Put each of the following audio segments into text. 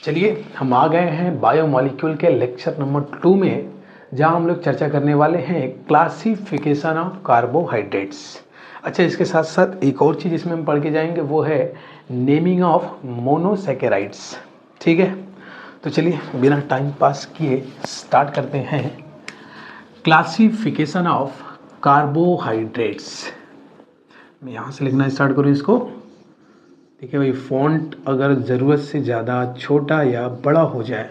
चलिए हम आ गए हैं बायोमॉलिक्यूल के लेक्चर नंबर 2 में, जहां हम लोग चर्चा करने वाले हैं क्लासिफिकेशन ऑफ कार्बोहाइड्रेट्स। अच्छा, इसके साथ साथ एक और चीज़ इसमें हम पढ़ के जाएंगे, वो है नेमिंग ऑफ मोनोसैकेराइड्स। ठीक है, तो चलिए बिना टाइम पास किए स्टार्ट करते हैं। क्लासिफिकेशन ऑफ कार्बोहाइड्रेट्स, मैं यहाँ से लिखना स्टार्ट करूँ इसको। ठीक है भाई, फ़ॉन्ट अगर ज़रूरत से ज़्यादा छोटा या बड़ा हो जाए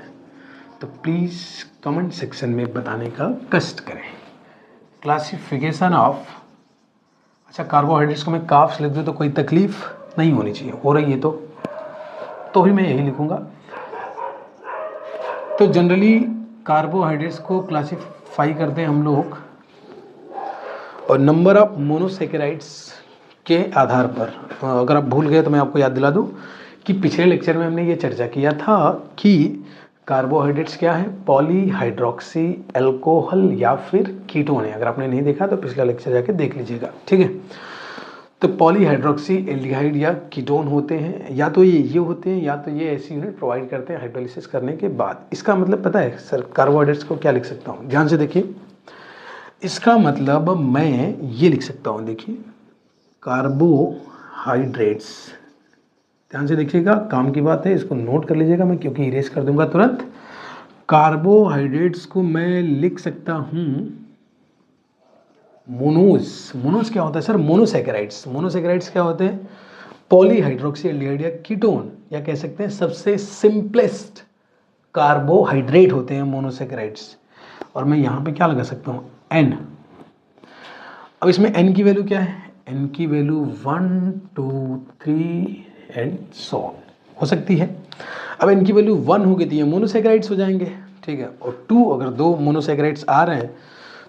तो प्लीज़ कमेंट सेक्शन में बताने का कष्ट करें। क्लासिफिकेशन ऑफ, अच्छा कार्बोहाइड्रेट्स को मैं काफ्स लिख दूँ तो कोई तकलीफ़ नहीं होनी चाहिए, हो रही है तो भी मैं यही लिखूँगा। तो जनरली कार्बोहाइड्रेट्स को क्लासिफाई करते हैं हम लोग और नंबर ऑफ मोनोसैकेराइड्स के आधार पर। अगर आप भूल गए तो मैं आपको याद दिला दूं कि पिछले लेक्चर में हमने ये चर्चा किया था कि कार्बोहाइड्रेट्स क्या है, पॉलीहाइड्रोक्सी एल्कोहल या फिर कीटोन है। अगर आपने नहीं देखा तो पिछला लेक्चर जाके देख लीजिएगा। ठीक है, तो पॉलीहाइड्रोक्सी एल्डिहाइड या कीटोन होते हैं, या तो ये होते हैं या तो ये ऐसी यूनिट प्रोवाइड करते हैं हाइड्रोलिसिस करने के बाद। इसका मतलब पता है सर, कार्बोहाइड्रेट्स को क्या लिख सकता हूँ, ध्यान से देखिए। इसका मतलब मैं ये लिख सकता हूँ, देखिए कार्बोहाइड्रेट्स, ध्यान से देखिएगा, काम की बात है, इसको नोट कर लीजिएगा मैं क्योंकि इरेज कर दूंगा तुरंत। कार्बोहाइड्रेट्स को मैं लिख सकता हूँ मोनोज क्या होता है सर, मोनोसैकेराइड्स। मोनोसैकेराइड्स क्या होते हैं, पॉलीहाइड्रोक्सी एल्डिहाइड या कीटोन, या कह सकते हैं सबसे सिंपलेस्ट कार्बोहाइड्रेट होते हैं मोनोसैकेराइड्स। और मैं यहाँ पे क्या लगा सकता हूँ, N। अब इसमें N की वैल्यू क्या है, N की वैल्यू 1 2 3 एंड सो ऑन हो सकती है। अब N की वैल्यू 1 हो गई तो ये मोनोसैकेराइड्स हो जाएंगे। ठीक है, और 2 अगर 2 मोनोसैकेराइड्स आ रहे हैं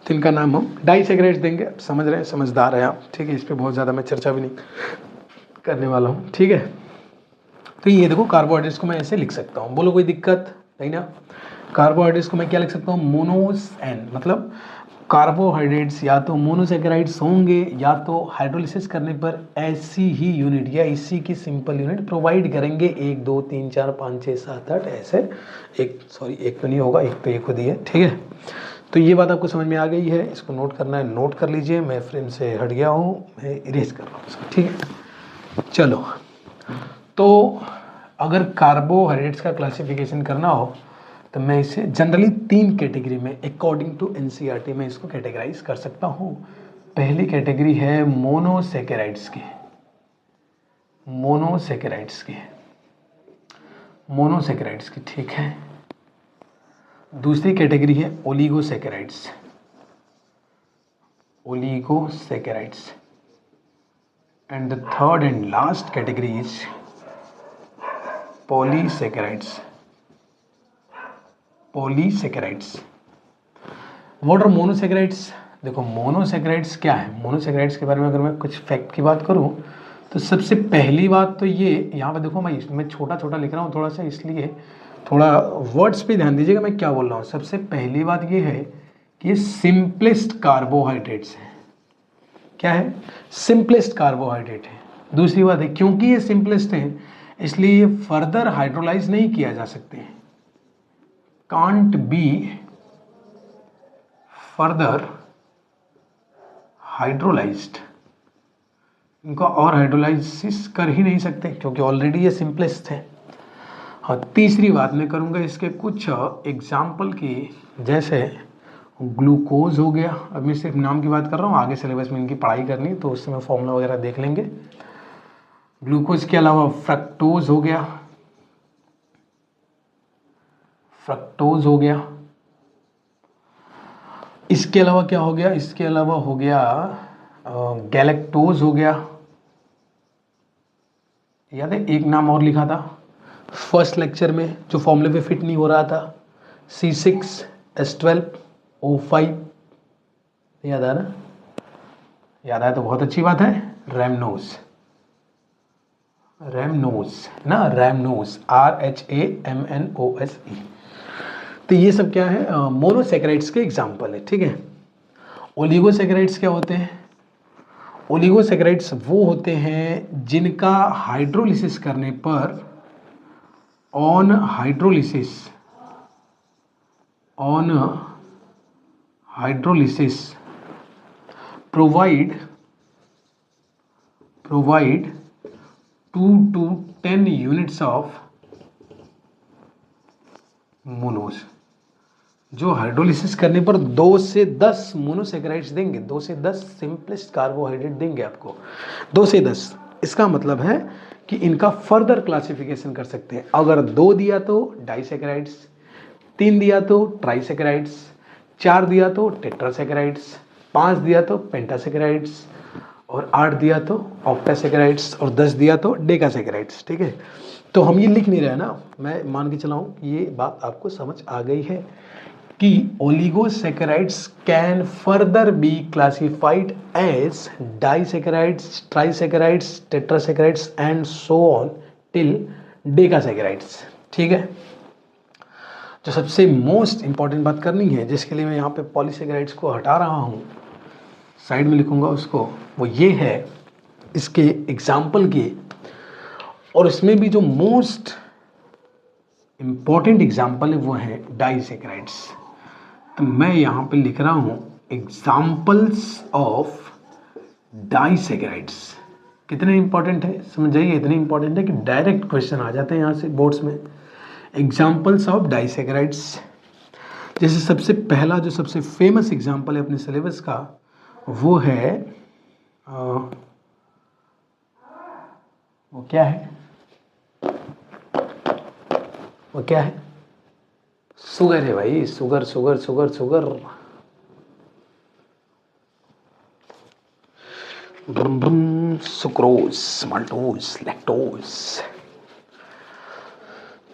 तो इनका नाम हम डाइसैकेराइड्स देंगे। समझ रहे हैं, समझदार है आप। ठीक है, इस पर बहुत ज़्यादा मैं चर्चा भी नहीं करने वाला हूँ। ठीक है, तो ये देखो कार्बोहाइड्रेट्स को मैं ऐसे लिख सकता हूँ, बोलो कोई दिक्कत नहीं ना। कार्बोहाइड्रेट्स को मैं क्या लिख सकता हूँ, मोनोस एन, मतलब कार्बोहाइड्रेट्स या तो मोनोसैकेराइड्स होंगे या तो हाइड्रोलिसिस करने पर ऐसी ही यूनिट या इसी की सिंपल यूनिट प्रोवाइड करेंगे। 1 2 3 4 5 6 7 8 ऐसे, एक तो नहीं होगा, एक तो एक खुद ही है। ठीक है, तो ये बात आपको समझ में आ गई है, इसको नोट करना है, नोट कर लीजिए। मैं फ्रेम से हट गया हूँ, मैं इरेज कर रहा हूँ इसको। ठीक है, चलो, तो अगर कार्बोहाइड्रेट्स का क्लासिफिकेशन करना हो तो मैं इसे जनरली 3 कैटेगरी में अकॉर्डिंग टू एनसीईआरटी में इसको कैटेगराइज कर सकता हूँ। पहली कैटेगरी है मोनोसैकेराइड्स की, ठीक है। दूसरी कैटेगरी है oligosaccharides, and the third and last category is polysaccharides. What are monosaccharides? देखो मोनोसैकेराइड्स क्या है, मोनोसैकेराइड्स के बारे में अगर मैं कुछ फैक्ट की बात करूं तो सबसे पहली बात तो ये, यहाँ पे देखो मैं छोटा छोटा लिख रहा हूँ थोड़ा सा, इसलिए थोड़ा वर्ड्स पे ध्यान दीजिएगा मैं क्या बोल रहा हूँ। सबसे पहली बात ये है कि ये सिंपलेस्ट कार्बोहाइड्रेट्स है। क्या है, सिंपलेस्ट कार्बोहाइड्रेट है। दूसरी बात है, क्योंकि ये सिंपलेस्ट है इसलिए ये फर्दर हाइड्रोलाइज नहीं किया जा सकते, कांट बी फर्दर हाइड्रोलाइज्ड, इनको और हाइड्रोलाइसिस कर ही नहीं सकते क्योंकि ऑलरेडी ये सिंपलेस्ट है। हाँ, तीसरी बात मैं करूँगा इसके कुछ एग्जाम्पल की, जैसे ग्लूकोज हो गया। अब मैं सिर्फ नाम की बात कर रहा हूँ, आगे सिलेबस में इनकी पढ़ाई करनी तो उससे मैं फॉर्मूला वगैरह देख लेंगे। ग्लूकोज के अलावा फ्रक्टोज हो गया, इसके अलावा क्या हो गया, इसके अलावा हो गया गैलेक्टोज हो गया। याद है एक नाम और लिखा था फर्स्ट लेक्चर में जो फॉर्मूले पे फिट नहीं हो रहा था, C6H12O5, याद आया ना? याद आया तो बहुत अच्छी बात है। रैमनोज ना, रैमनोज RHAMNOSE। तो ये सब क्या है, मोनोसैकेराइड्स के एग्जाम्पल है। ठीक है, ओलिगोसैकेराइड्स क्या होते हैं? ओलिगोसैकेराइड्स वो होते हैं जिनका हाइड्रोलिसिस करने पर on hydrolysis provide 2 to 10 units of Monoj. जो हाइड्रोलिसिस करने पर 2 से 10 मोनोसेकेराइड्स देंगे, 2 से 10 सिंपलेस्ट कार्बोहाइड्रेट देंगे आपको, 2 से 10। इसका मतलब है कि इनका फर्दर क्लासिफिकेशन कर सकते हैं। अगर 2 दिया तो डाइसेकेराइड्स, 3 दिया तो ट्राइसेकेराइड्स, 4 दिया तो टेट्रासेकेराइड्स, 5 दिया तो पेंटासेकेराइड्स, और 8 दिया तो ऑक्टासेकेराइड्स, और 10 दिया तो डेकासेकेराइड्स। ठीक है, तो हम ये लिख नहीं रहे ना, मैं मान के चला हूँ ये बात आपको समझ आ गई है कि oligosaccharides can further be classified as disaccharides, trisaccharides, tetrasaccharides and so on till decasaccharides. ठीक है, जो सबसे मोस्ट इंपॉर्टेंट बात करनी है, जिसके लिए मैं यहाँ पे पॉलीसेकेराइड्स को हटा रहा हूँ, साइड में लिखूंगा उसको, वो ये है इसके एग्जाम्पल की, और इसमें भी जो मोस्ट इंपॉर्टेंट एग्जाम्पल है वो है डाइसेकेराइड्स। तो मैं यहाँ पे लिख रहा हूँ एग्जाम्पल्स ऑफ डाइसेकेराइड्स। कितने इंपॉर्टेंट है समझ जाइए, इतने इंपॉर्टेंट है कि डायरेक्ट क्वेश्चन आ जाते हैं यहाँ से बोर्ड्स में। एग्जाम्पल्स ऑफ डाइसेकेराइड्स, जैसे सबसे पहला जो सबसे फेमस एग्जाम्पल है अपने सिलेबस का वो है वो क्या है, वो क्या है, शुगर है भाई, sugar sugar sugar sugar. Sucrose, maltose, lactose.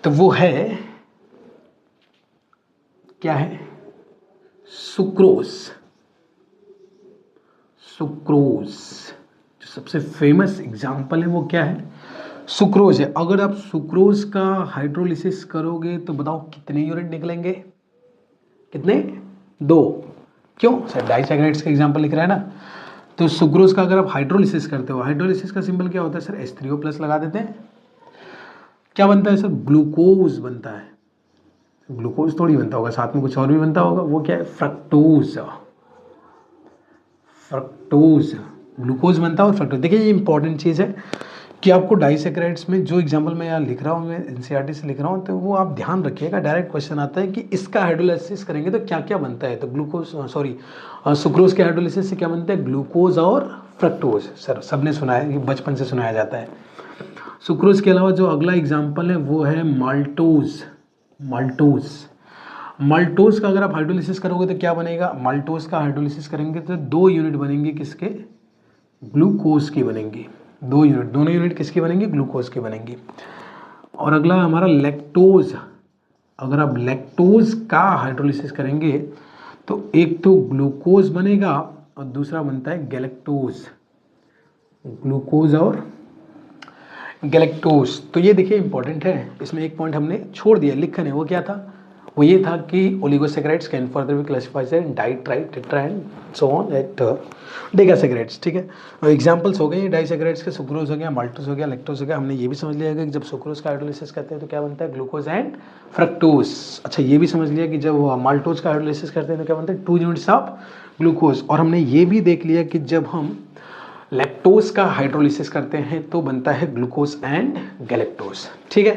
तो वो है क्या है, सुक्रोज। सुक्रोज जो सबसे फेमस एग्जाम्पल है वो क्या है, सुक्रोज है। अगर आप सुक्रोज का हाइड्रोलिसिस करोगे तो बताओ कितने यूनिट निकलेंगे, कितने, 2। क्यों सर, डाइसेकेराइड्स का एग्जाम्पल लिख रहा है ना। तो सुक्रोज का अगर आप हाइड्रोलिसिस करते हो, हाइड्रोलिसिस का सिंबल क्या होता है सर, H3O+ लगा देते हैं, क्या बनता है सर, ग्लूकोज बनता है। ग्लूकोज थोड़ी बनता होगा, साथ में कुछ और भी बनता होगा, वो क्या है, फ्रक्टोज। फ्रक्टोज, ग्लूकोज बनता है और फ्रक्टोज। देखिए ये इंपॉर्टेंट चीज़ है कि आपको डाइसेकेराइड्स में जो एग्जाम्पल मैं यहाँ लिख रहा हूँ, मैं एनसीईआरटी से लिख रहा हूँ, तो वो आप ध्यान रखिएगा। डायरेक्ट क्वेश्चन आता है कि इसका हाइड्रोलिसिस करेंगे तो क्या क्या बनता है, तो ग्लूकोज सुक्रोज के हाइड्रोलिसिस से क्या बनता है, ग्लूकोज और फ्रक्टोज। सर सबने सुना है, ये बचपन से सुनाया जाता है। सुक्रोज के अलावा जो अगला एग्जाम्पल है वो है माल्टोज। माल्टोज, माल्टोज का अगर आप हाइड्रोलिसिस करोगे तो क्या बनेगा, माल्टोज का हाइड्रोलिसिस करेंगे तो 2 यूनिट बनेंगे, किसके, ग्लूकोज की बनेंगी। 2 यूनिट, दोनों यूनिट किसकी बनेंगी, ग्लूकोज की बनेंगी। और अगला हमारा लैक्टोज। अगर आप लैक्टोज का हाइड्रोलिसिस करेंगे तो एक तो ग्लूकोज बनेगा और दूसरा बनता है गैलेक्टोज। ग्लूकोज और गैलेक्टोज। तो ये देखिए इंपॉर्टेंट है, इसमें एक पॉइंट हमने छोड़ दिया, लिखने, वो क्या था, वो ये था कि oligosaccharides can further be classified as di, tri, tetra and so on at decasaccharides. ठीक है, एग्जांपल्स हो गए डाइसेकेराइड्स के, सुक्रोज हो गया, माल्टोज हो गया, लैक्टोज हो गया। हमने ये भी समझ लिया कि जब सुक्रोज का हाइड्रोलिसिस करते हैं तो क्या बनता है, ग्लूकोज एंड फ्रक्टोज। अच्छा ये भी समझ लिया कि जब माल्टोज का हाइड्रोलिसिस करते हैं तो क्या बनता है, 2 यूनिट्स ऑफ ग्लूकोज। और हमने ये भी देख लिया कि जब हम लैक्टोज का हाइड्रोलिसिस करते हैं तो बनता है ग्लूकोज एंड गैलेक्टोज। ठीक है,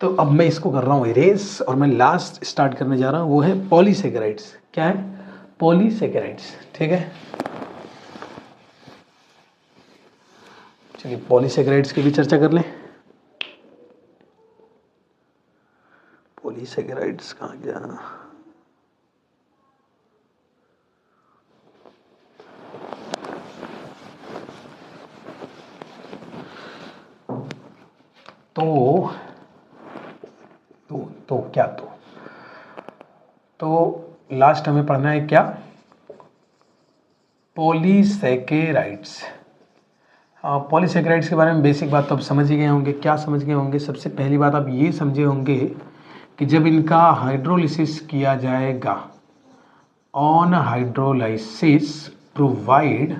तो अब मैं इसको कर रहा हूँ इरेज, और मैं लास्ट स्टार्ट करने जा रहा हूँ, वो है पॉलीसेकेराइड्स। क्या है, पॉलीसेकेराइड्स। ठीक है, चलिए पॉलीसेकेराइड्स की भी चर्चा कर लें। पॉलीसेकेराइड्स कहाँ गया, तो क्या, तो लास्ट हमें पढ़ना है क्या, पॉलीसेकेराइड्स। पॉलीसेकेराइड्स के बारे में बेसिक बात तो आप समझ ही गए होंगे। क्या समझ गए होंगे, सबसे पहली बात आप ये समझे होंगे कि जब इनका हाइड्रोलिसिस किया जाएगा, on hydrolysis provide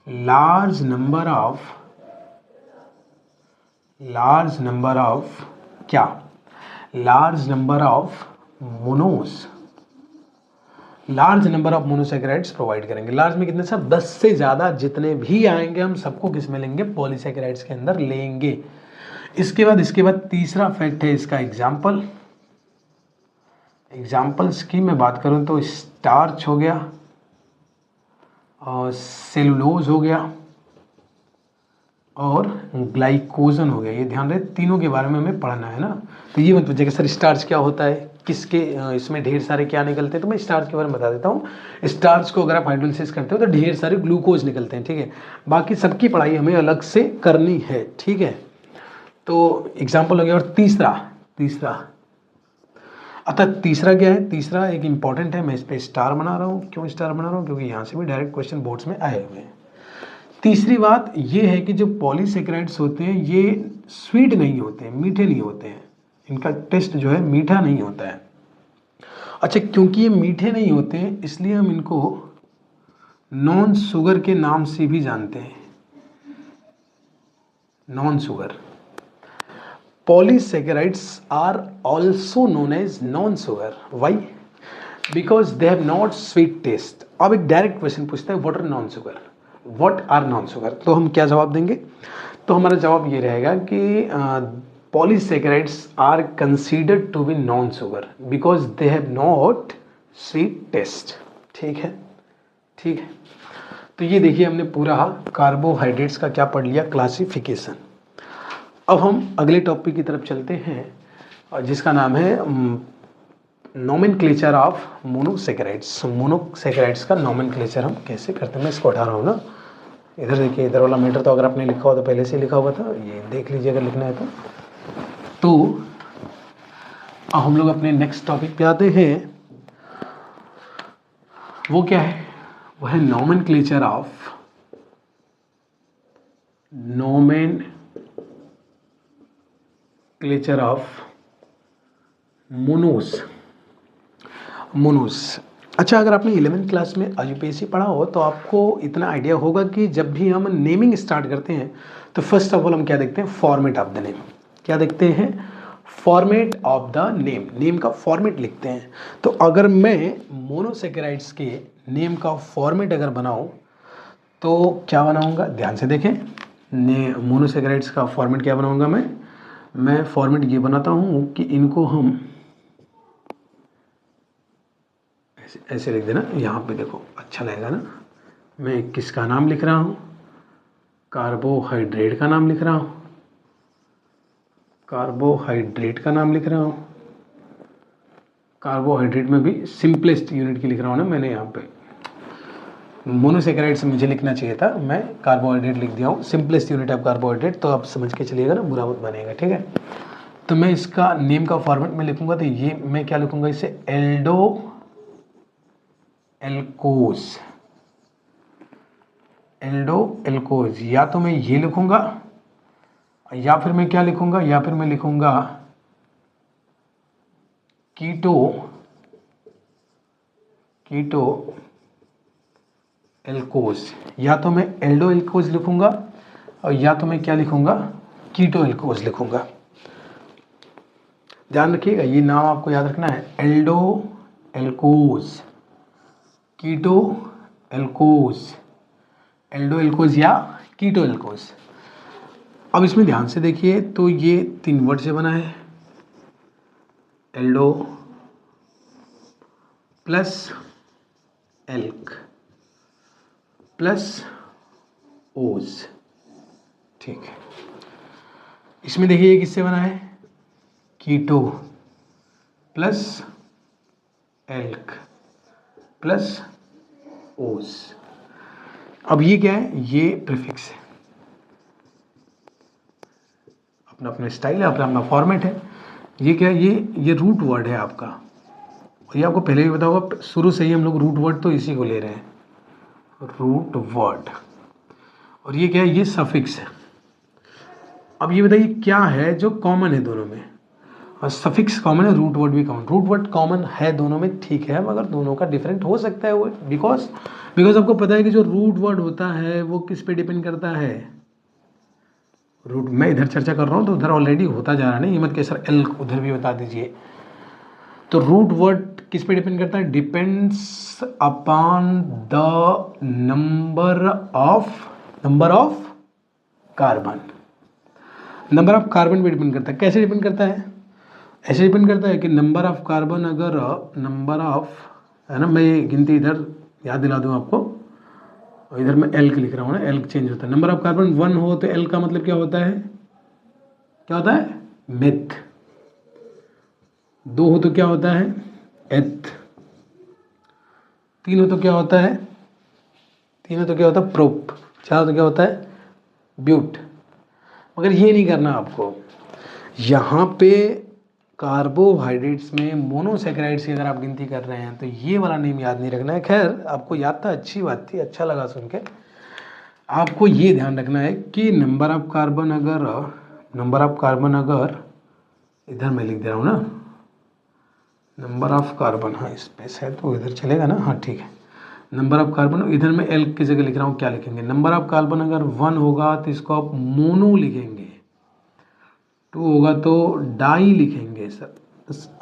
large number of large number of क्या, large number of monosaccharides provide करेंगे। लार्ज में कितने सर, 10 से ज़्यादा जितने भी आएंगे हम सबको किस में लेंगे, पॉलीसैकेराइड्स के अंदर लेंगे। इसके बाद तीसरा फैक्ट है इसका एग्जाम्पल्स की मैं बात करूं तो स्टार्च हो गया और सेलुलोज हो गया और ग्लाइकोजन हो गया। ये ध्यान रहे, तीनों के बारे में हमें पढ़ना है ना। तो ये मत पूछिएगा सर स्टार्च क्या होता है, किसके इसमें ढेर सारे क्या निकलते हैं, तो मैं स्टार्च के बारे में बता देता हूँ। स्टार्च को अगर आप हाइड्रोलिसिस करते हो तो ढेर सारे ग्लूकोज निकलते हैं, ठीक है। बाकी सबकी पढ़ाई हमें अलग से करनी है, ठीक है। तो एग्जाम्पल हो गया। और तीसरा क्या है, तीसरा एक इंपॉर्टेंट है, मैं इस पर स्टार बना रहा हूँ। क्यों स्टार बना रहा हूँ, क्योंकि यहाँ से भी डायरेक्ट क्वेश्चन बोर्ड्स में आए हुए हैं। तीसरी बात ये है कि जो पॉलीसैकेराइड्स होते हैं ये स्वीट नहीं होते हैं, मीठे नहीं होते हैं, इनका टेस्ट जो है मीठा नहीं होता है। अच्छा, क्योंकि ये मीठे नहीं होते हैं इसलिए हम इनको नॉन शुगर के नाम से भी जानते हैं, non sugar. Polysaccharides are also known as non-sugar. Why? Because they have not sweet taste. अब एक डायरेक्ट क्वेश्चन पूछता है, what are non-sugar? What are non-sugar? तो हम क्या जवाब देंगे, तो हमारा जवाब ये रहेगा कि polysaccharides are considered to be non-sugar because they have not sweet taste. ठीक है, ठीक है। तो ये देखिए हमने पूरा कार्बोहाइड्रेट्स का क्या पढ़ लिया, क्लासिफिकेशन। अब हम अगले टॉपिक की तरफ चलते हैं जिसका नाम है नोमेनक्लेचर ऑफ मोनोसैकेराइड्स। मोनोसैकेराइड्स का नोमेनक्लेचर हम कैसे करते हैं, मैं इसको हटा रहा हूँ ना। इधर देखिए, इधर वाला मीटर तो अगर आपने लिखा हो तो पहले से लिखा हुआ था, ये देख लीजिए अगर लिखना है तो अब हम लोग अपने नेक्स्ट टॉपिक पे आते हैं। वो क्या है, वो है नोमेनक्लेचर ऑफ मोनोस। अच्छा, अगर आपने 11th क्लास में यूपीएससी पढ़ा हो तो आपको इतना आइडिया होगा कि जब भी हम नेमिंग स्टार्ट करते हैं तो फर्स्ट ऑफ ऑल हम क्या देखते हैं, फॉर्मेट ऑफ द नेम। क्या देखते हैं, format of the name, name का फॉर्मेट लिखते हैं। तो अगर मैं मोनोसैकेराइड्स के नेम का फॉर्मेट अगर बनाऊं तो क्या बनाऊंगा, ध्यान से देखें। मोनोसैकेराइड्स का फॉर्मेट क्या बनाऊंगा मैं फॉर्मेट ये बनाता हूँ कि इनको हम ऐसे लिख देना, यहाँ पे देखो अच्छा लगेगा ना। मैं किसका नाम लिख रहा हूँ, कार्बोहाइड्रेट का नाम लिख रहा हूँ, कार्बोहाइड्रेट का नाम लिख रहा हूँ। कार्बोहाइड्रेट में भी सिंपलेस्ट यूनिट की लिख रहा हूँ ना मैंने, यहाँ पे मोनोसैकेराइड से मुझे लिखना चाहिए था, मैं कार्बोहाइड्रेट लिख दिया हूँ, सिंपलेस्ट यूनिट ऑफ कार्बोहाइड्रेट। तो आप समझ के चलिएगा ना, बुरा मत बनेगा, ठीक है। तो मैं इसका नेम का फॉर्मेट में लिखूंगा तो ये मैं क्या लिखूंगा, इसे एल्डो एल्कोज, या तो मैं ये लिखूंगा या फिर मैं क्या लिखूंगा, या फिर मैं लिखूंगा कीटो एल्कोज, या तो मैं एल्डो एल्कोज लिखूंगा और या तो मैं क्या लिखूंगा, कीटो एल्कोज लिखूंगा। ध्यान रखिएगा, ये नाम आपको याद रखना है, एल्डो एल्कोज, कीटो एल्कोज, एल्डो एल्कोज या कीटो एल्कोज। अब इसमें ध्यान से देखिए तो ये 3 वर्ड से बना है, एल्डो प्लस एल्क प्लस ओज, ठीक है। इसमें देखिए ये किससे बना है, कीटो प्लस एल्क प्लस ओज। अब ये क्या है, ये प्रीफिक्स है, अपना अपना स्टाइल है, अपना अपना फॉर्मेट है। ये क्या है, ये रूट वर्ड है आपका, ये आपको पहले भी पता होगा, शुरू से ही हम लोग रूट वर्ड तो इसी को ले रहे हैं, रूट वर्ड। और ये क्या है, ये सफिक्स है। अब ये बताइए क्या है जो कॉमन है दोनों में, और सफिक्स कॉमन है, रूट वर्ड भी कॉमन। रूट वर्ड कॉमन है दोनों में, ठीक है, मगर दोनों का डिफरेंट हो सकता है वो, बिकॉज आपको पता है कि जो रूट वर्ड होता है वो किस पे डिपेंड करता है, रूट मैं इधर चर्चा कर रहा हूँ तो उधर ऑलरेडी होता जा रहा है ना, ये मत कि सर एल उधर भी बता दीजिए। तो रूट वर्ड किस पे डिपेंड करता है? Depends upon the number of carbon. Number of carbon पे डिपेंड करता है। कैसे डिपेंड करता है? ऐसे डिपेंड करता है कि नंबर ऑफ कार्बन, अगर नंबर ऑफ है ना, मैं ये गिनती इधर याद दिला दूँ आपको, और इधर मैं एल लिख रहा हूँ ना, एल चेंज होता है। नंबर ऑफ कार्बन 1 हो तो एल का मतलब क्या होता है? क्या होता है? मेथ। 2 हो तो क्या होता है? एथ। 3 हो तो क्या होता है? 3 हो तो क्या होता है? प्रोप। 4 हो तो क्या होता है? ब्यूट। मगर ये नहीं करना आपको। यहाँ पे कार्बोहाइड्रेट्स में मोनोसेकेराइड्स की अगर आप गिनती कर रहे हैं तो ये वाला नेम याद नहीं रखना है। खैर आपको याद था, अच्छी बात थी, अच्छा लगा सुन के। आपको ये ध्यान रखना है कि नंबर ऑफ कार्बन अगर इधर मैं लिख दे रहा हूँ ना, नंबर ऑफ कार्बन, हाँ स्पेस है तो इधर चलेगा ना, हाँ ठीक है। नंबर ऑफ कार्बन इधर मैं एल की जगह लिख रहा हूँ, क्या लिखेंगे? नंबर ऑफ कार्बन अगर 1 होगा तो इसको आप मोनो लिखेंगे, 2 होगा तो डाई लिखेंगे सर।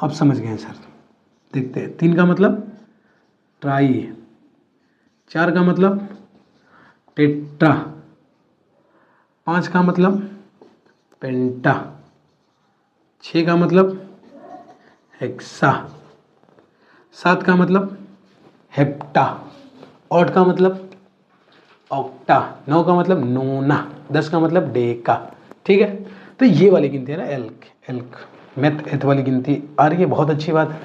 अब समझ गए सर? देखते हैं। 3 का मतलब ट्राई, 4 का मतलब टेट्रा, 5 का मतलब पेंटा, 6 का मतलब हेक्सा, 7 का मतलब हेप्टा, 8 का मतलब ऑक्टा, 9 का मतलब नोना, 10 का मतलब डेका। ठीक है, तो ये वाली गिनती है ना, एल्क मेथ एथ वाली गिनती आ रही है, बहुत अच्छी बात है।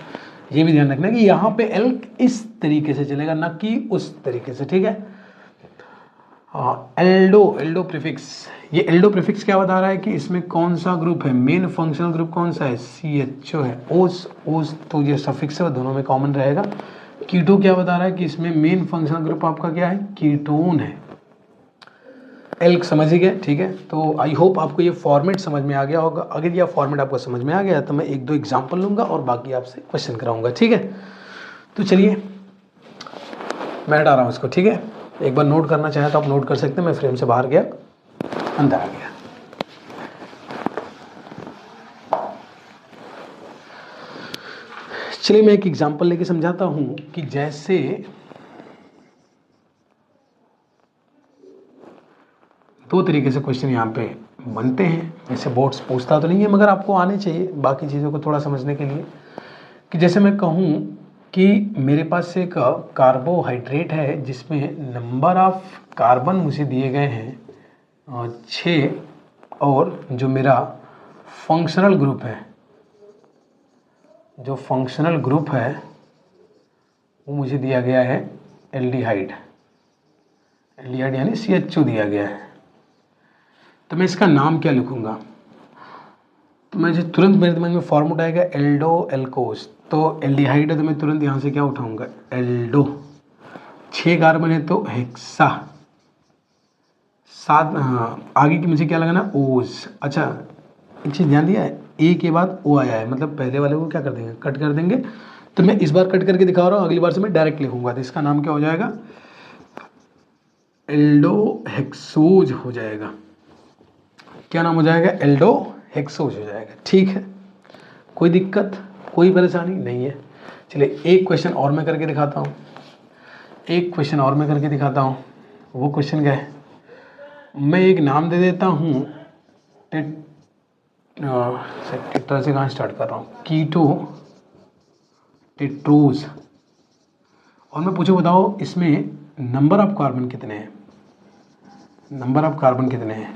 ये भी ध्यान रखना कि यहाँ पे एल्क इस तरीके से चलेगा, ना कि उस तरीके से। ठीक है। एल्डो प्रीफिक्स, ये एल्डो प्रीफिक्स क्या बता रहा है कि इसमें कौन सा ग्रुप है? मेन फंक्शनल ग्रुप कौन सा है? CHO है। ओस तो ये सफिक्स है, दोनों में कॉमन रहेगा। कीटो क्या बता रहा है कि इसमें मेन फंक्शनल ग्रुप आपका क्या है? कीटोन है। एल्क समझ ही गए, ठीक है। तो आई होप आपको ये फॉर्मेट समझ में आ गया होगा। अगर ये फॉर्मेट आपको समझ में आ गया तो मैं 1-2 एग्जाम्पल लूँगा और बाकी आपसे क्वेश्चन कराऊंगा, ठीक है। तो चलिए मैं हटा रहा हूँ इसको, ठीक है। एक बार नोट करना चाहें तो आप नोट कर सकते हैं। मैं फ्रेम से बाहर गया, अंदर आ गया। चलिए मैं एक एग्जाम्पल लेके समझाता हूँ कि जैसे दो तरीके से क्वेश्चन यहाँ पे बनते हैं। ऐसे बोर्ड्स पूछता तो नहीं है, मगर आपको आने चाहिए बाकी चीज़ों को थोड़ा समझने के लिए। कि जैसे मैं कहूँ कि मेरे पास एक कार्बोहाइड्रेट है जिसमें नंबर ऑफ कार्बन मुझे दिए गए हैं 6, और जो मेरा फंक्शनल ग्रुप है, जो फंक्शनल ग्रुप है वो मुझे दिया गया है एल्डिहाइड यानी CHO दिया गया है। तो मैं इसका नाम क्या लिखूँगा? तो मुझे तुरंत मेरे दिमाग में फॉर्मूला आएगा एल्डो एल्कोस। तो एल्डिहाइड है तो मैं तुरंत यहाँ से क्या उठाऊँगा? एल्डो। 6 कार्बन है तो हेक्सा। 7, हाँ आगे की मुझे क्या लगाना? ओस। अच्छा एक चीज़ ध्यान दिया है, ए के बाद ओ आया है, मतलब पहले वाले को क्या कर देंगे? कट कर देंगे। तो मैं इस बार कट करके दिखा रहा हूँ, अगली बार से मैं डायरेक्ट लिखूँगा। तो इसका नाम क्या हो जाएगा? एल्डो हेक्सोज हो जाएगा। क्या नाम हो जाएगा? एल्डो हेक्सोज हो जाएगा। ठीक है, कोई दिक्कत, कोई परेशानी नहीं है। चलिए एक क्वेश्चन और मैं करके दिखाता हूँ, वो क्वेश्चन क्या है? मैं एक नाम दे देता हूँ टेट्रा से कहाँ स्टार्ट कर रहा हूँ? कीटो टेट्रोज। और मैं पूछो बताओ इसमें नंबर ऑफ कार्बन कितने हैं?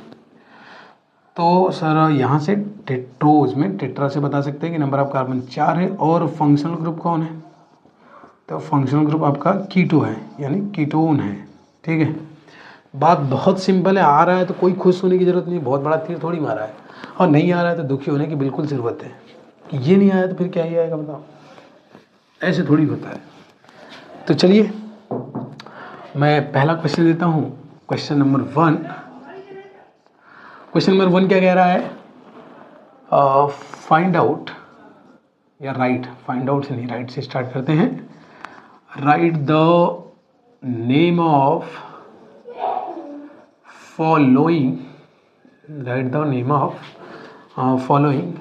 तो सर यहाँ से टेट्रोज में टेट्रा से बता सकते हैं कि नंबर ऑफ कार्बन 4 है। और फंक्शनल ग्रुप कौन है? तो फंक्शनल ग्रुप आपका कीटो है, यानी कीटोन है। ठीक है, बात बहुत सिंपल है। आ रहा है तो कोई खुश होने की ज़रूरत नहीं, बहुत बड़ा तीर थोड़ी मारा है। और नहीं आ रहा है तो दुखी होने की बिल्कुल ज़रूरत है कि ये नहीं आया तो फिर क्या ही आएगा बताओ, ऐसे थोड़ी होता है। तो चलिए मैं पहला क्वेश्चन देता हूँ, क्वेश्चन नंबर 1। क्वेश्चन नंबर 1 क्या कह रहा है? फाइंड आउट या राइट, फाइंड आउट से नहीं, राइट से स्टार्ट करते हैं। Right the name of following right the name of following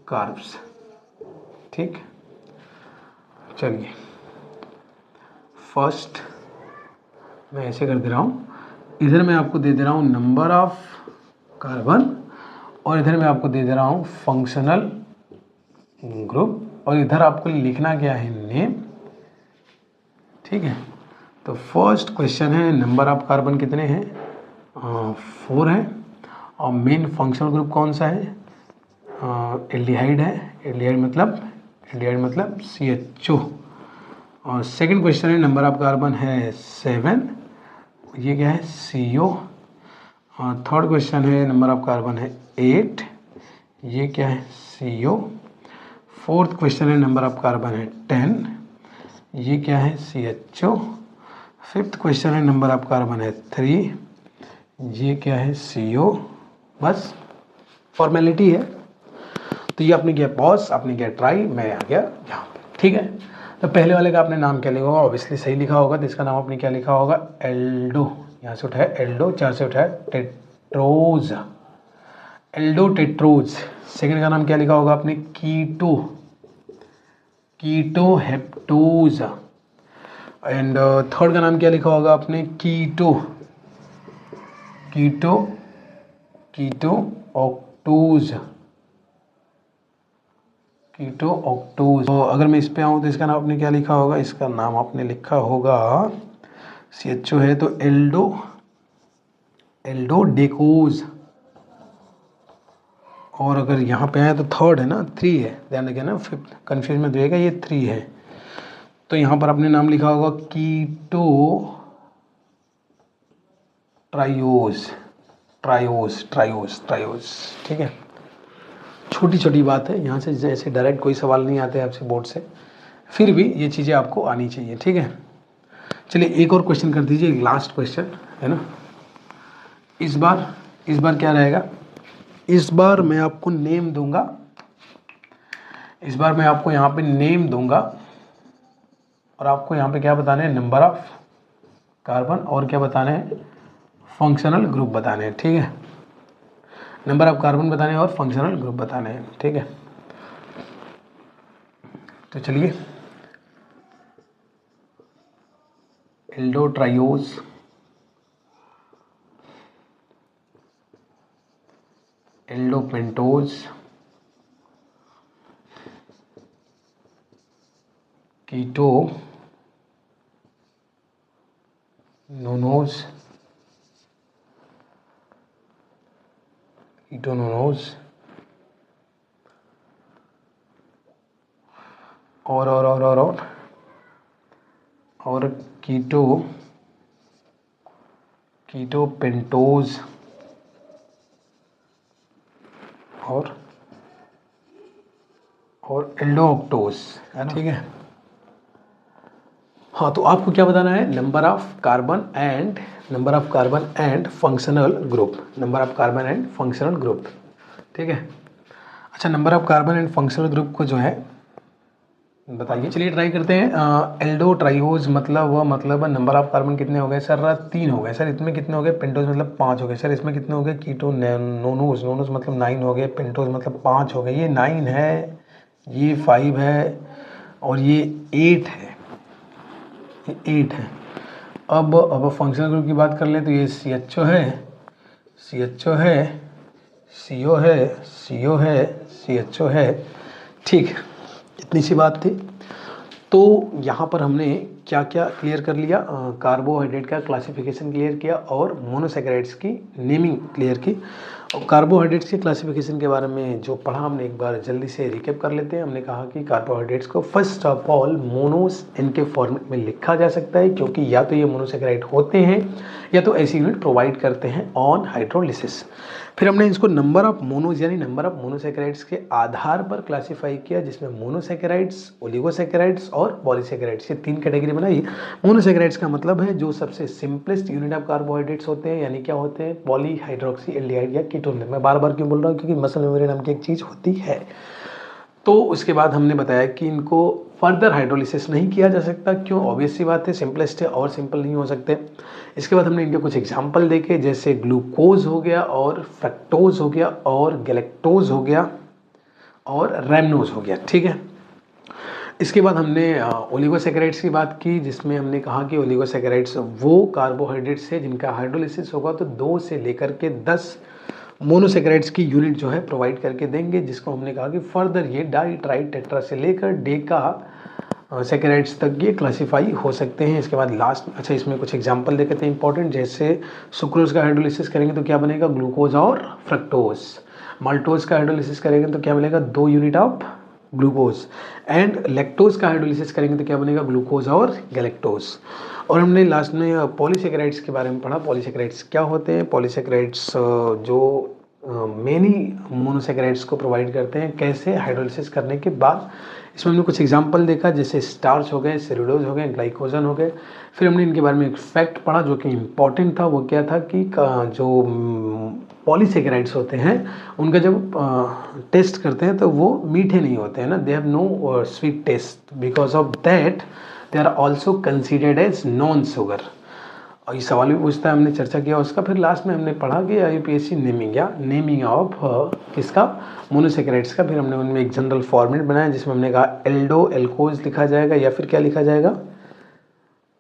carbs. ठीक, चलिए फर्स्ट मैं ऐसे कर दे रहा हूँ, इधर मैं आपको दे दे रहा हूँ नंबर ऑफ कार्बन और इधर मैं आपको दे दे रहा हूँ फंक्शनल ग्रुप और इधर आपको लिखना क्या है, नेम। ठीक है, तो फर्स्ट क्वेश्चन है नंबर ऑफ कार्बन कितने हैं, 4 है और मेन फंक्शनल ग्रुप कौन सा है, एल्डिहाइड है। एल्डिहाइड मतलब CHO। और सेकंड क्वेश्चन है नंबर ऑफ कार्बन है 7, ये क्या है, CO। और थर्ड क्वेश्चन है नंबर ऑफ कार्बन है 8, ये क्या है, CO। फोर्थ क्वेश्चन है नंबर ऑफ कार्बन है 10, ये क्या है, CHO। फिफ्थ क्वेश्चन है नंबर ऑफ कार्बन है 3, ये क्या है, CO। बस फॉर्मेलिटी है। तो ये आपने किया पॉज, आपने किया ट्राई, मैं आ गया यहाँ पे। ठीक है, तो पहले वाले का आपने नाम क्या लिखा होगा, ऑब्वियसली सही लिखा होगा, तो इसका नाम आपने क्या लिखा होगा, एल्डो। यहाँ से उठाया एल्डो, चार से उठाया टेट्रोज, एल्डो टेट्रोज। सेकंड का नाम क्या लिखा होगा आपने, कीटो, कीटो हेप्टोज। एंड थर्ड का नाम क्या लिखा होगा आपने, कीटो, कीटो कीटो ऑक्टोज, कीटो ऑक्टोज। तो अगर मैं इस पे आऊँ तो इसका नाम आपने क्या लिखा होगा, इसका नाम आपने लिखा होगा, CHO है तो एल्डो डेकोज। और अगर यहाँ पे आए तो थर्ड है ना, 3 है, ध्यान रखिए ना, फिफ्थ कन्फ्यूज में देगा, ये 3 है। तो यहाँ पर आपने नाम लिखा होगा कीटो ट्रायोज, ट्रायोज ट्रायोज ट्रायोज। ठीक है, छोटी छोटी बात है, यहाँ से जैसे डायरेक्ट कोई सवाल नहीं आते आपसे बोर्ड से, फिर भी ये चीज़ें आपको आनी चाहिए। ठीक है, चलिए एक और क्वेश्चन कर दीजिए, लास्ट क्वेश्चन है ना। इस बार क्या रहेगा, इस बार मैं आपको नेम दूंगा, इस बार मैं आपको यहाँ पे नेम दूंगा और आपको यहाँ पे क्या बताने हैं, नंबर ऑफ कार्बन और क्या बताने हैं, फंक्शनल ग्रुप बताने हैं। ठीक है, नंबर ऑफ कार्बन बताने हैं और फंक्शनल ग्रुप बताने हैं। ठीक है, तो चलिए एल्डो ट्रायोज, एल्डो पेंटोज, कीटो नोनोज, कीटो नोनोज और कीटो पेंटोज और एल्डो ऑक्टोज है ना। ठीक है, हाँ, तो आपको क्या बताना है, number of carbon and functional group, number of carbon and functional group. ठीक है, अच्छा, number of carbon and functional group को जो है बताइए। चलिए ट्राई करते हैं। एल्डो ट्राइओज मतलब नंबर ऑफ कार्बन कितने हो गए सर, 3 हो गए सर। इसमें कितने हो गए, पेंटोज मतलब 5 हो गए सर। इसमें कितने हो गए, कीटो नोनोज मतलब 9 हो गए, पेंटोज मतलब 5 हो गए। ये 9 है, ये 5 है और ये 8 है, ये 8 है। अब फंक्शनल ग्रुप की बात कर लें तो ये CHO है, CO है, CHO है। ठीक, इतनी सी बात थी। तो यहाँ पर हमने क्या क्या क्लियर कर लिया, कार्बोहाइड्रेट का क्लासिफिकेशन क्लियर किया और मोनोसैकेराइड्स की नेमिंग क्लियर की। और कार्बोहाइड्रेट्स के क्लासिफिकेशन के बारे में जो पढ़ा हमने, एक बार जल्दी से रिकैप कर लेते हैं। हमने कहा कि कार्बोहाइड्रेट्स को फर्स्ट ऑफ ऑल मोनोस इनके फॉर्मेट में लिखा जा सकता है, क्योंकि या तो ये मोनोसैकेराइड होते हैं या तो ऐसी यूनिट प्रोवाइड करते हैं ऑन हाइड्रोलिसिस। फिर हमने इसको नंबर ऑफ मोनोज यानी नंबर ऑफ मोनोसैकेराइड्स के आधार पर क्लासिफाई किया, जिसमें मोनोसैकेराइड्स, ओलिगोसैकेराइड्स और पॉलीसैकेराइड्स, ये 3 कैटेगरी बनाई। मोनोसैकेराइड्स का मतलब है जो सबसे सिंपलेस्ट यूनिट ऑफ कार्बोहाइड्रेट्स होते हैं, यानी क्या होते हैं, पॉलीहाइड्रोक्सी एल्डिहाइड या कीटोन। मैं बार बार क्यों बोल रहा हूँ, क्योंकि मसल मेमोरी नाम की एक चीज़ होती है। तो उसके बाद हमने बताया कि इनको फर्दर हाइड्रोलिसिस नहीं किया जा सकता। क्यों? ऑब्वियस सी बात है, सिंपलेस्ट है और सिंपल नहीं हो सकते। इसके बाद हमने इनके कुछ एग्जाम्पल देखे, जैसे ग्लूकोज हो गया और फ्रक्टोज हो गया और गैलेक्टोज हो गया और रैमनोज हो गया। ठीक है। इसके बाद हमने ओलिगोसैकेराइड्स की बात की, जिसमें हमने कहा कि ओलिगोसैकेराइड्स वो कार्बोहाइड्रेट्स है जिनका हाइड्रोलिसिस होगा तो 2 से लेकर के 10 मोनोसैकेराइड्स की यूनिट जो है प्रोवाइड करके देंगे, जिसको हमने कहा कि फर्दर ये डाई ट्राई टेट्रा से लेकर डेका सैकेराइड्स तक ये क्लासीफाई हो सकते हैं। इसके बाद लास्ट, अच्छा इसमें कुछ एग्जांपल देखे थे इंपॉर्टेंट, जैसे सुक्रोज का हाइड्रोलिसिस करेंगे तो क्या बनेगा? ग्लूकोज और फ्रक्टोज। माल्टोज का हाइड्रोलिसिस करेंगे तो क्या मिलेगा? 2 unit of glucose. And lactose का हाइड्रोलिसिस करेंगे तो क्या बनेगा? ग्लूकोज और गैलेक्टोज। और हमने लास्ट में पॉलीसैकेराइड्स के बारे में पढ़ा। पॉलीसैकेराइड्स क्या होते हैं? पॉलीसैकेराइड्स जो मेनी मोनोसैकेराइड्स को प्रोवाइड करते हैं, कैसे? हाइड्रोलिसिस करने के बाद। इसमें हमने कुछ एग्जांपल देखा, जैसे स्टार्च हो गए, सेलुलोज हो गए, ग्लाइकोजन हो गए। फिर हमने इनके बारे में एक फैक्ट पढ़ा जो कि इम्पॉर्टेंट था। वो क्या था कि जो पॉलीसैकेराइड्स होते हैं उनका जब टेस्ट करते हैं तो वो मीठे नहीं होते हैं ना, they have no sweet taste, because of that they are also considered as non sugar. और ये सवाल भी पूछता है, हमने चर्चा किया उसका। फिर लास्ट में हमने पढ़ा कि यूपीएससी नेमिंग ऑफ किसका? मोनोसैकेराइड्स का। फिर हमने उनमें एक जनरल फॉर्मेट बनाया जिसमें हमने कहा एल्डो एल्कोज लिखा जाएगा या फिर क्या लिखा जाएगा?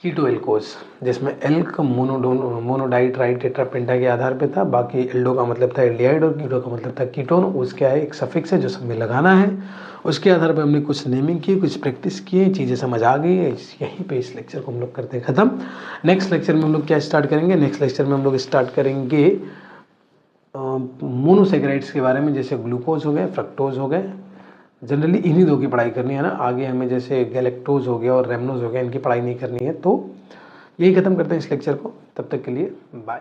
कीटो एल्कोज, जिसमें एल का मोनोडाई ट्राई टेट्रापेंटा के आधार पे था। बाकी एल्डो का मतलब था एल्डिहाइड और कीटो का मतलब था कीटोन। उसके है एक सफिक्स है जो सब में लगाना है। उसके आधार पर हमने कुछ नेमिंग की, कुछ प्रैक्टिस किए, चीज़ें समझ आ गई। यहीं पे इस लेक्चर को हम लोग करते हैं ख़त्म। नेक्स्ट लेक्चर में हम लोग क्या स्टार्ट करेंगे? नेक्स्ट लेक्चर में हम लोग स्टार्ट करेंगे मोनोसैकेराइड्स के बारे में, जैसे ग्लूकोज हो गए, फ्रक्टोज हो गए। जनरली इन्हीं दो की पढ़ाई करनी है ना, आगे हमें जैसे गैलेक्टोज हो गया और रैमनोज हो गया, इनकी पढ़ाई नहीं करनी है। तो यही ख़त्म करते हैं इस लेक्चर को। तब तक के लिए बाय।